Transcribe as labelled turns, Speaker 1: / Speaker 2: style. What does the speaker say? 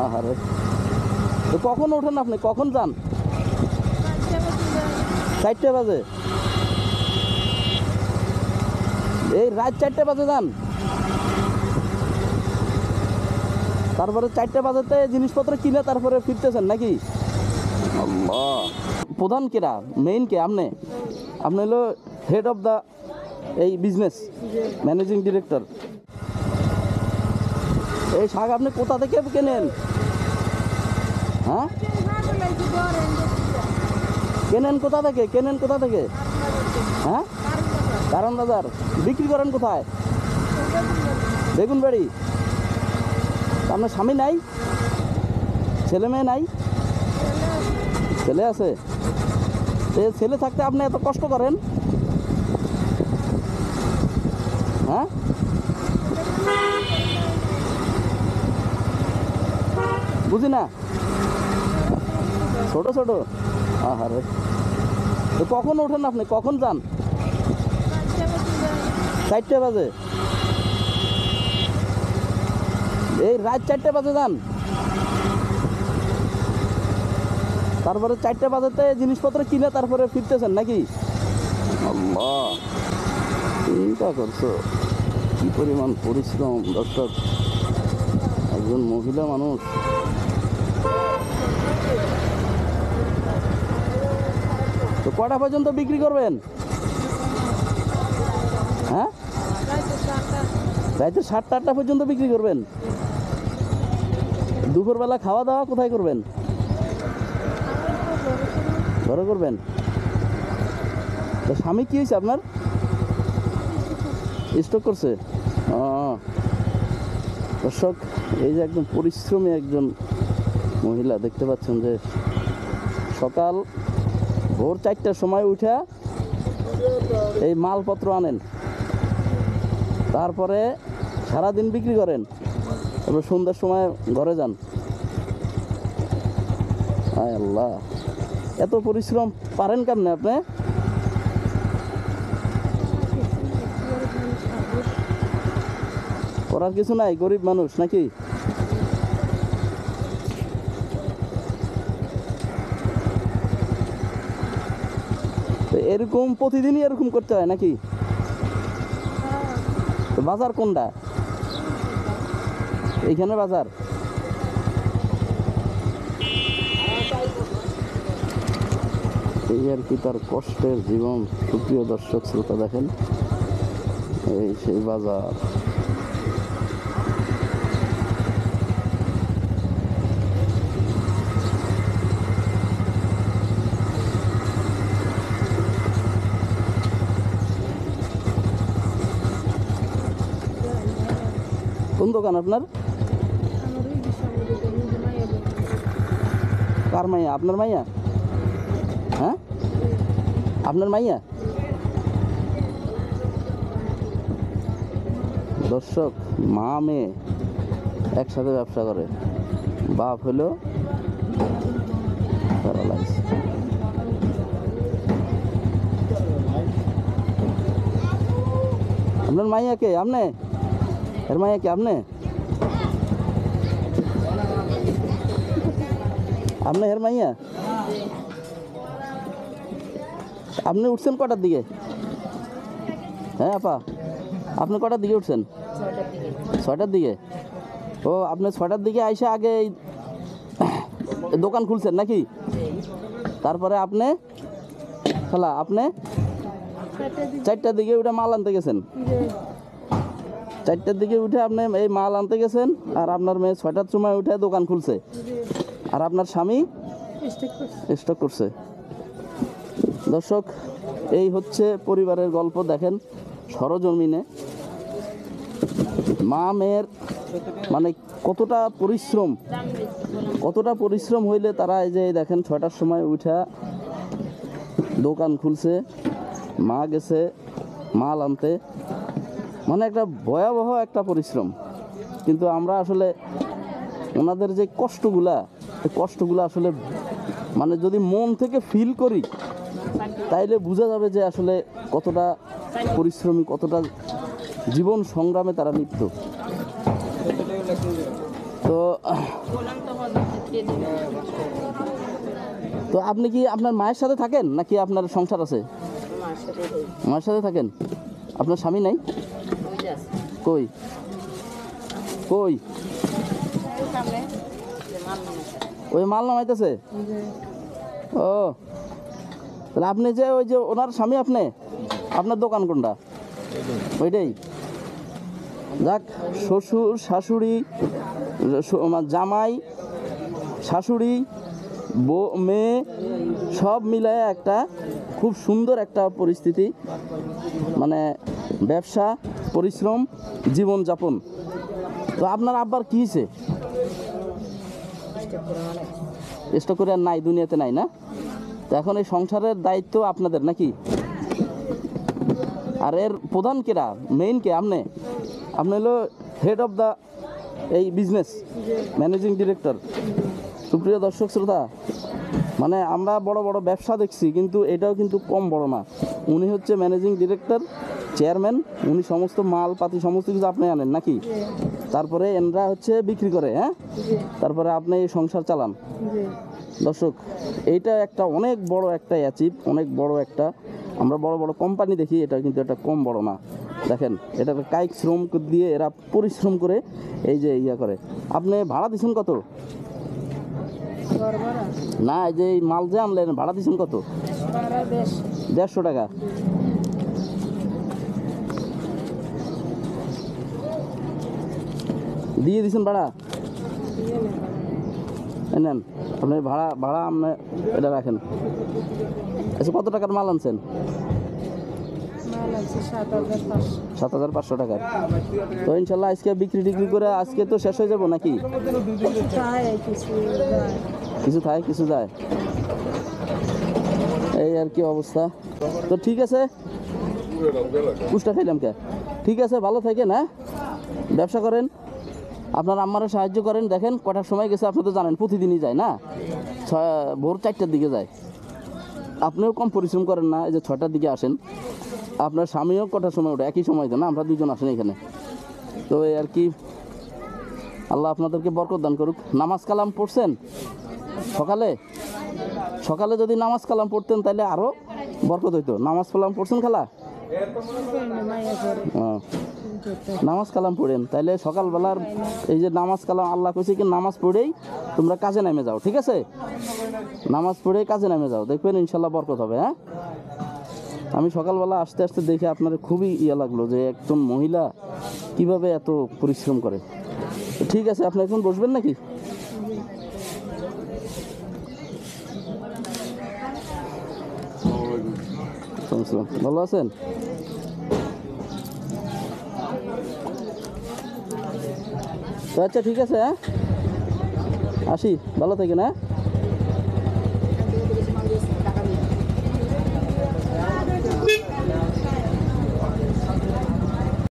Speaker 1: আহারে, তো কখন ওঠেন আপনি, কখন যান? 4টে বাজে? এই রাত 4টে বাজে যান, তারপরে 4টে বাজেতে জিনিসপত্র কিনে তারপরে ফিরতেছেন নাকি? আল্লাহ, প্রধান কেরা, মেইন কে? আপনি হলো হেড অফ দ্য এই বিজনেস, ম্যানেজিং ডিরেক্টর। এই শাক আপনি কোথা থেকে কেনেন? হ্যাঁ, কেনেন কোথা থেকে? হ্যাঁ, কারণ বাজার। বিক্রি করেন কোথায়? বেগুনবাড়ি। আপনার স্বামী নাই, ছেলে মেয়ে নাই? ছেলে আছে। ছেলে থাকতে আপনি এত কষ্ট করেন? হ্যাঁ, বুঝি না। ছোট ছোট, আহারে, তো কখন ওঠেন আপনি, কখন যান? 4টে বাজে? এই রাত 4টে বাজে যান, তারপরে 4টে বাজেতে জিনিসপত্র কিনে তারপরে ফিরতেছেন নাকি? আল্লাহ, চিন্তা করছো কি পরিমাণ পরিশ্রম দর্শক, একজন মহিলা মানুষ। তো কটা পর্যন্ত বিক্রি করবেন? হ্যাঁ, রাতে 7টা 8টা পর্যন্ত বিক্রি করবেন। দুপুরবেলা খাওয়া দাওয়া কোথায় করবেন? ঘরে করবেন। তো স্বামী কি হয়েছে আপনার? স্ট্রোক করছে? দর্শক, এই যে একদম পরিশ্রমী একজন মহিলা, দেখতে পাচ্ছেন যে সকাল ভোর 4টার সময় উঠে এই মালপত্র আনেন, তারপরে সারাদিন বিক্রি করেন, তারপর সন্ধ্যার সময় ঘরে যান। আয় আল্লাহ, এত পরিশ্রম পারেন কেমনে আপনি? করার কিছু নাই, গরিব মানুষ নাকি? এরকম প্রতিদিনই এরকম করতে হয় নাকি? বাজার কোনটা? এইখানে বাজার? এই আর কি তার কষ্টের জীবন। সুপ্রিয় দর্শক শ্রোতা, দেখেন এই সেই বাজার। কোন দোকান আপনার? কার মাইয়া? আপনার মাইয়া? হ্যাঁ, আপনার মাইয়া? দর্শক, মা মেয়ে একসাথে ব্যবসা করে, বাপ হলো প্যারালাইজ। আপনার মাইয়া কে? আপনি? এর মাইয়া কে? আপনি এর মাইয়া? আপনি উঠছেন কটার দিকে? হ্যাঁ আপা, আপনি কটার দিকে উঠছেন? 6টার দিকে। ও, আপনি 6টার দিকে আইসা আগে দোকান খুলছেন নাকি? তারপরে আপনি 4টার দিকে উঠে মাল আনতে গেছেন? 4টার দিকে উঠে আপনি এই মাল আনতে গেছেন, আর আপনার মেয়ে 6টার সময় উঠে দোকান খুলছে, আর আপনার স্বামী স্টক করছে। দর্শক, এই হচ্ছে পরিবারের গল্প। দেখেন সরজমিনে মা মেয়ের মানে কতটা পরিশ্রম হইলে তারা এই যে দেখেন 6টার সময় উঠা দোকান খুলছে, মা গেছে মাল আনতে, মানে একটা ভয়াবহ একটা পরিশ্রম। কিন্তু আমরা আসলে ওনাদের যে কষ্টগুলা আসলে মানে যদি মন থেকে ফিল করি তাইলে বোঝা যাবে যে আসলে কতটা পরিশ্রমী, কতটা জীবন সংগ্রামে তারা লিপ্ত। তো তো আপনি কি আপনার মায়ের সাথে থাকেন নাকি আপনার সংসার আছে? মায়ের সাথে থাকেন। আপনার স্বামী নাই? কই কই ওই মাল নামাইতেছে? ও তাহলে আপনি যে ওই যে ওনার স্বামী, আপনি আপনার দোকান কোনটা? ওইটাই। যাক, শ্বশুর শাশুড়ি জামাই শাশুড়ি মেয়ে সব মিলায় একটা খুব সুন্দর একটা পরিস্থিতি, মানে ব্যবসা, পরিশ্রম, জীবনযাপন। তো আপনার আব্বার কী হয়েছে? স্টক করে আর নাই, দুনিয়াতে নাই না? তো এখন এই সংসারের দায়িত্ব আপনাদের নাকি? আর এর প্রধান কেরা, মেইন কে? আপনি হলো হেড অফ দ্য এই বিজনেস, ম্যানেজিং ডিরেক্টর। সুপ্রিয় দর্শক শ্রোতা, মানে আমরা বড় বড় ব্যবসা দেখছি, কিন্তু এটাও কিন্তু কম বড় না। উনি হচ্ছে ম্যানেজিং ডিরেক্টর, চেয়ারম্যান। উনি সমস্ত মালপাতি সমস্ত কিছু আপনি আনেন নাকি? তারপরে এনরা হচ্ছে বিক্রি করে, হ্যাঁ? তারপরে আপনি এই সংসার চালান। দর্শক, এইটা একটা অনেক বড় একটা অ্যাচিভ, অনেক বড় একটা, আমরা বড় বড় কোম্পানি দেখি, এটা কিন্তু এটা কম বড় না। দেখেন, এটা কায়িক শ্রম দিয়ে এরা পরিশ্রম করে এই যে ইয়া করে। আপনি ভাড়া দিচ্ছেন কত? না, এই যে এই মাল যে আনলেন ভাড়া দিচ্ছেন কত? 150 টাকা। দিয়ে দিচ্ছেন ভাড়া? নেন আপনি ভাড়া আপনি এটা রাখেন। আচ্ছা, কত টাকার মাল আনছেন? 7,500 টাকার। তো ইনশাল্লাহ আজকে বিক্রি টিক্রি করে আজকে তো শেষ হয়ে যাবো নাকি? কিছু থাকে কিছু যায়, এই আর কি অবস্থা। তো ঠিক আছে, পুষ্টা খাইলাম কে। ঠিক আছে, ভালো থাকেন, হ্যাঁ? ব্যবসা করেন, আপনার আম্মারা সাহায্য করেন। দেখেন কটার সময় গেছে আপনি তো জানেন, প্রতিদিনই যায় না, ভোর 4টার দিকে যায়। আপনিও কম পরিশ্রম করেন না, এই যে 6টার দিকে আসেন। আপনার স্বামীও কটার সময় ওঠে? একই সময় তো না, আমরা দুজন আসেন এখানে। তো এই আর কি, আল্লাহ আপনাদেরকে বরকত দান করুক। নামাজ কালাম পড়ছেন সকালে? সকালে যদি নামাজ কালাম পড়তেন তাহলে আরও বরকত হইতো। নামাজ কালাম পড়ছেন খালা? নামাজ কালাম পড়েন, তাইলে সকালবেলার এই যে নামাজ কালাম, আল্লাহ কইছে কি নামাজ পড়েই তোমরা কাজে নেমে যাও, ঠিক আছে? নামাজ পড়েই কাজে নেমে যাও, দেখবেন ইনশাল্লাহ বরকত হবে, হ্যাঁ? আমি সকালবেলা আসতে আসতে দেখে আপনার খুবই ইয়া লাগলো যে একজন মহিলা কিভাবে এত পরিশ্রম করে। ঠিক আছে, আপনি এখন বসবেন নাকি? ভালো আছেন? আচ্ছা ঠিক আছে, হ্যাঁ আসি, ভালো থাকেন, হ্যাঁ?